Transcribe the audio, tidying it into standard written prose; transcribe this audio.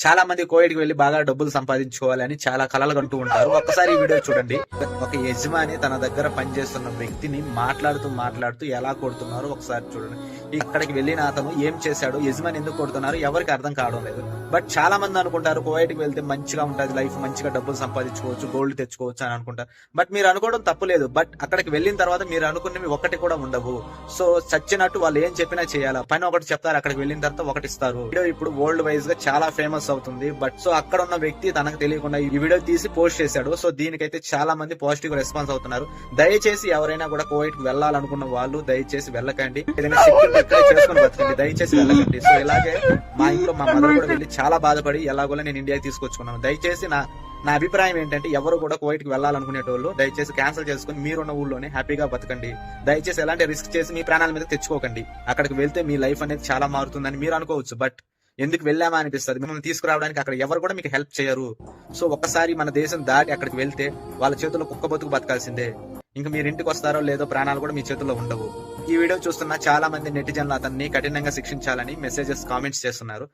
చాలా మంది కోవిడ్కి వెళ్లి బాగా డబ్బులు సంపాదించుకోవాలని చాలా కలలు కంటూ ఉంటారు. ఒక్కసారి ఈ వీడియో చూడండి. ఒక యజమాని తన దగ్గర పనిచేస్తున్న వ్యక్తిని మాట్లాడుతూ ఎలా కొడుతున్నారో ఒకసారి చూడండి. అక్కడికి వెళ్ళిన అతను ఏం చేశాడు, యజమాని ఎందుకు కొడుతున్నారు ఎవరికి అర్థం కావడం లేదు. బట్ చాలా మంది అనుకుంటారు కోవిడ్కి వెళ్తే మంచిగా ఉంటుంది లైఫ్, మంచిగా డబ్బులు సంపాదించుకోవచ్చు, గోల్డ్ తెచ్చుకోవచ్చు అని అనుకుంటారు. బట్ మీరు అనుకోవడం తప్పులేదు. బట్ అక్కడికి వెళ్ళిన తర్వాత మీరు అనుకున్నవి ఒకటి కూడా ఉండవు. సో చచ్చినట్టు వాళ్ళు ఏం చెప్పినా చేయాలా, పని ఒకటి చెప్తారు, అక్కడికి వెళ్ళిన తర్వాత ఒకటి ఇస్తారు. వీడియో ఇప్పుడు వరల్డ్ వైజ్ గా చాలా ఫేమస్ అవుతుంది. బట్ సో అక్కడ ఉన్న వ్యక్తి తనకు తెలియకుండా ఈ వీడియో తీసి పోస్ట్ చేశాడు. సో దీనికైతే చాలా మంది పాజిటివ్ రెస్పాన్స్ అవుతున్నారు. దయచేసి ఎవరైనా కూడా కోవిడ్ కి వెళ్ళాలనుకున్న వాళ్ళు దయచేసి వెళ్ళకండి. ఏదైనా సెక్యూరిటీ ఇక్కడే చేసుకుని బతకండి, దయచేసి వెళ్ళకండి. సో ఇలాగే మా ఇంట్లో మా మదర్ కూడా వెళ్ళి చాలా బాధపడి ఎలాగోలా నేను ఇండియాకి తీసుకొచ్చుకున్నాను. దయచేసి నా అభిప్రాయం ఏంటంటే ఎవరు కూడా కోవిడ్ కి వెళ్ళాలనుకునేటోళ్ళు దయచేసి క్యాన్సిల్ చేసుకుని మీరున్న ఊళ్ళోనే హ్యాపీగా బతకండి. దయచేసి ఎలాంటి రిస్క్ చేసి మీ ప్రాణాల మీద తెచ్చుకోకండి. అక్కడికి వెళ్తే మీ లైఫ్ అనేది చాలా మారుతుందని మీరు అనుకోవచ్చు. బట్ ఎందుకు వెళ్ళామా అనిపిస్తుంది. మిమ్మల్ని తీసుకురావడానికి అక్కడ ఎవరు కూడా మీకు హెల్ప్ చేయరు. సో ఒక్కసారి మన దేశం దాటి అక్కడికి వెళ్తే వాళ్ళ చేతుల్లో కుక్క బతుకు బతకాల్సిందే. ఇంకా మీరు ఇంటికి వస్తారో లేదో ప్రాణాలు కూడా మీ చేతుల్లో ఉండవు. ఈ వీడియో చూస్తున్న చాలా మంది నెటిజన్లు అతన్ని కఠినంగా శిక్షించాలని మెసేజెస్ కామెంట్స్ చేస్తున్నారు.